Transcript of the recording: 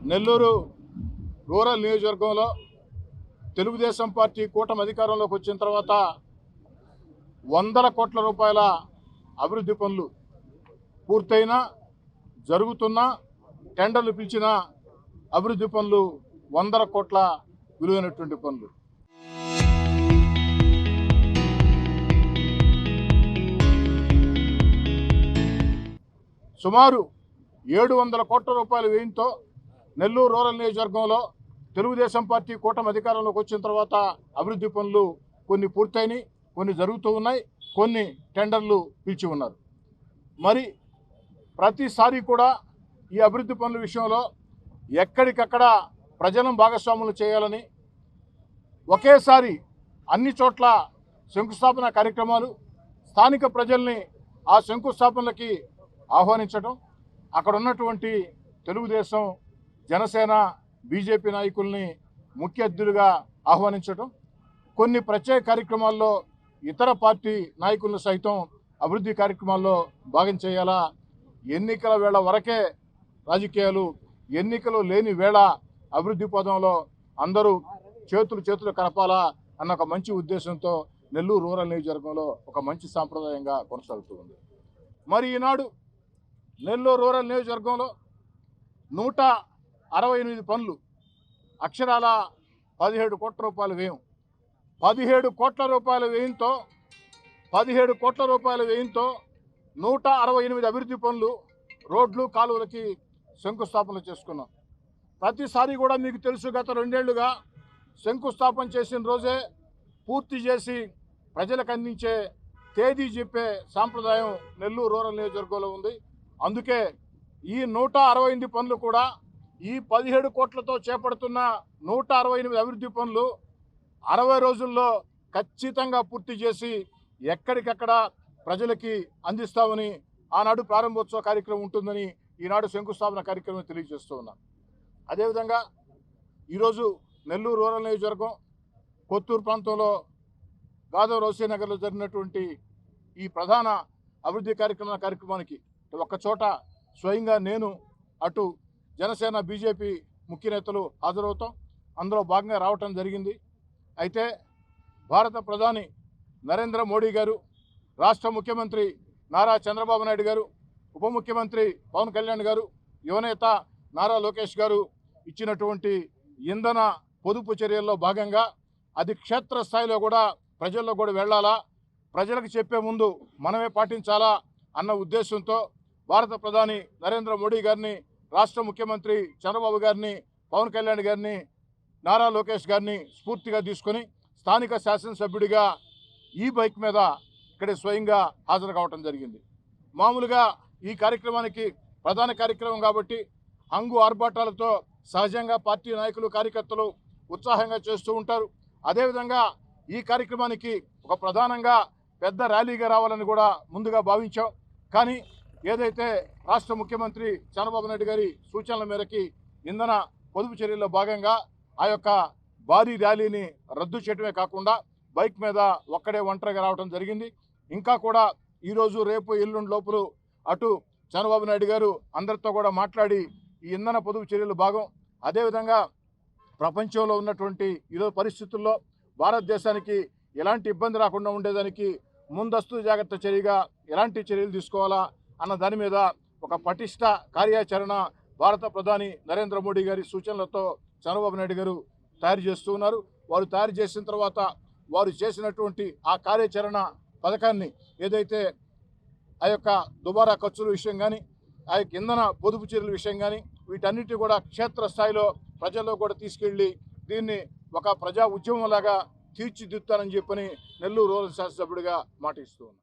Nellore rural నియోజకవర్గంలో Telugu Desam party కూటమి అధికారంలోకి వచ్చిన తర్వాత వందల కోట్ల రూపాయల అభివృద్ధి పనులు పూర్తయినా జరుగుతున్న టెండర్లు పిలిచిన అభివృద్ధి పనులు వందల కోట్ల విలువైనటువంటి పనులు. సుమారు 700 కోట్ల రూపాయల వ్యయంతో నెల్లూరు రూరల్ నియోజకవర్గంలో తెలుగుదేశం పార్టీ కూటమి అధికారంలోకి వచ్చిన తర్వాత అభివృద్ధి పనులు కొన్ని పూర్తయినాయి, కొన్ని జరుగుతూ ఉన్నాయి, కొన్ని టెండర్లు పిలిచి ఉన్నారు. మరి ప్రతిసారి కూడా ఈ అభివృద్ధి పనుల విషయంలో ఎక్కడికక్కడ ప్రజలను భాగస్వాములు చేయాలని ఒకేసారి అన్ని చోట్ల శంకుస్థాపన కార్యక్రమాలు, స్థానిక ప్రజల్ని ఆ శంకుస్థాపనలకి ఆహ్వానించడం, అక్కడ ఉన్నటువంటి తెలుగుదేశం, జనసేన, బీజేపీ నాయకుల్ని ముఖ్య అతిథులుగా ఆహ్వానించడం, కొన్ని ప్రత్యేక కార్యక్రమాల్లో ఇతర పార్టీ నాయకులను సైతం అభివృద్ధి కార్యక్రమాల్లో భాగం చేయాలా, ఎన్నికల వేళ వరకే రాజకీయాలు, ఎన్నికలు లేని వేళ అభివృద్ధి పదంలో అందరూ చేతులు కలపాలా అన్న ఒక మంచి ఉద్దేశంతో నెల్లూరు రూరల్ నియోజకవర్గంలో ఒక మంచి సాంప్రదాయంగా కొనసాగుతూ ఉంది. మరి ఈనాడు నెల్లూరు రూరల్ నియోజకవర్గంలో 168 పనులు, అక్షరాల 17 కోట్ల రూపాయల వ్యయం, 17 కోట్ల రూపాయల వ్యయంతో 168 అభివృద్ధి పనులు, రోడ్లు, కాలువలకి శంకుస్థాపనలు చేసుకున్నాం. ప్రతిసారి కూడా మీకు తెలుసు, గత 2 ఏళ్లుగా శంకుస్థాపన చేసిన రోజే పూర్తి చేసి ప్రజలకు అందించే తేదీ చెప్పే సాంప్రదాయం నెల్లూరు రూరల్ నియోజకవర్గంలో ఉంది. అందుకే ఈ 168 పనులు కూడా ఈ 17 కోట్లతో చేపడుతున్న 168 అభివృద్ధి పనులు 60 రోజుల్లో ఖచ్చితంగా పూర్తి చేసి ఎక్కడికక్కడ ప్రజలకి అందిస్తామని ఆనాడు ప్రారంభోత్సవ కార్యక్రమం ఉంటుందని ఈనాడు శంకుస్థాపన కార్యక్రమం తెలియజేస్తూ ఉన్నాం. అదేవిధంగా ఈరోజు నెల్లూరు రూరల్ నియోజకవర్గం కొత్తూరు ప్రాంతంలో గాదవ్ రోసే నగర్లో జరిగినటువంటి ఈ ప్రధాన అభివృద్ధి కార్యక్రమానికి ఒక్కచోట స్వయంగా నేను, అటు జనసేన, బీజేపీ ముఖ్య నేతలు హాజరవుతాం. అందులో భాగంగా రావటం జరిగింది. అయితే భారత ప్రధాని నరేంద్ర మోడీ గారు, రాష్ట్ర ముఖ్యమంత్రి నారా చంద్రబాబు నాయుడు గారు, ఉప ముఖ్యమంత్రి పవన్ కళ్యాణ్ గారు, యువనేత నారా లోకేష్ గారు ఇచ్చినటువంటి ఇంధన పొదుపు చర్యల్లో భాగంగా అది క్షేత్రస్థాయిలో కూడా ప్రజల్లో కూడా వెళ్ళాలా, ప్రజలకు చెప్పే ముందు మనమే పాటించాలా అన్న ఉద్దేశంతో భారత ప్రధాని నరేంద్ర మోడీ గారిని, రాష్ట్ర ముఖ్యమంత్రి చంద్రబాబు గారిని, పవన్ కళ్యాణ్ గారిని, నారా లోకేష్ గారిని స్ఫూర్తిగా తీసుకొని స్థానిక శాసనసభ్యుడిగా ఈ బైక్ మీద ఇక్కడ స్వయంగా హాజరు కావటం జరిగింది. మామూలుగా ఈ కార్యక్రమానికి ప్రధాన కార్యక్రమం కాబట్టి హంగు ఆర్భాటాలతో సహజంగా పార్టీ నాయకులు, కార్యకర్తలు ఉత్సాహంగా చేస్తూ ఉంటారు. అదేవిధంగా ఈ కార్యక్రమానికి ఒక ప్రధానంగా పెద్ద ర్యాలీగా రావాలని కూడా ముందుగా భావించాం. కానీ ఏదైతే రాష్ట్ర ముఖ్యమంత్రి చంద్రబాబు నాయుడు గారి సూచనల మేరకి ఇంధన పొదుపు చర్యల్లో భాగంగా ఆ యొక్క భారీ ర్యాలీని రద్దు చేయడమే కాకుండా బైక్ మీద ఒక్కడే ఒంటరిగా రావడం జరిగింది. ఇంకా కూడా ఈరోజు, రేపు, ఎల్లుండి లోపల అటు చంద్రబాబు నాయుడు గారు అందరితో కూడా మాట్లాడి ఈ ఇంధన పొదుపు చర్యలు భాగం, అదేవిధంగా ప్రపంచంలో ఉన్నటువంటి ఈరోజు పరిస్థితుల్లో భారతదేశానికి ఎలాంటి ఇబ్బంది రాకుండా ఉండేదానికి ముందస్తు జాగ్రత్త చర్యగా ఎలాంటి చర్యలు తీసుకోవాలా అన్న దాని మీద ఒక పటిష్ట కార్యాచరణ భారత ప్రధాని నరేంద్ర మోడీ గారి సూచనలతో చంద్రబాబు నాయుడు గారు తయారు చేస్తూ ఉన్నారు. వారు తయారు చేసిన తర్వాత వారు చేసినటువంటి ఆ కార్యాచరణ పథకాన్ని ఏదైతే ఆ యొక్క దుబారా ఖర్చుల విషయం కానీ, ఆ యొక్క ఇంధన పొదుపు చర్యల విషయం కానీ, వీటన్నిటి కూడా క్షేత్రస్థాయిలో ప్రజల్లో కూడా తీసుకెళ్ళి దీన్ని ఒక ప్రజా ఉద్యమంలాగా తీర్చిదిద్దుతానని చెప్పని నెల్లూరు రూరల్ శాసనసభ్యుడిగా మాట ఇస్తూ ఉన్నాను.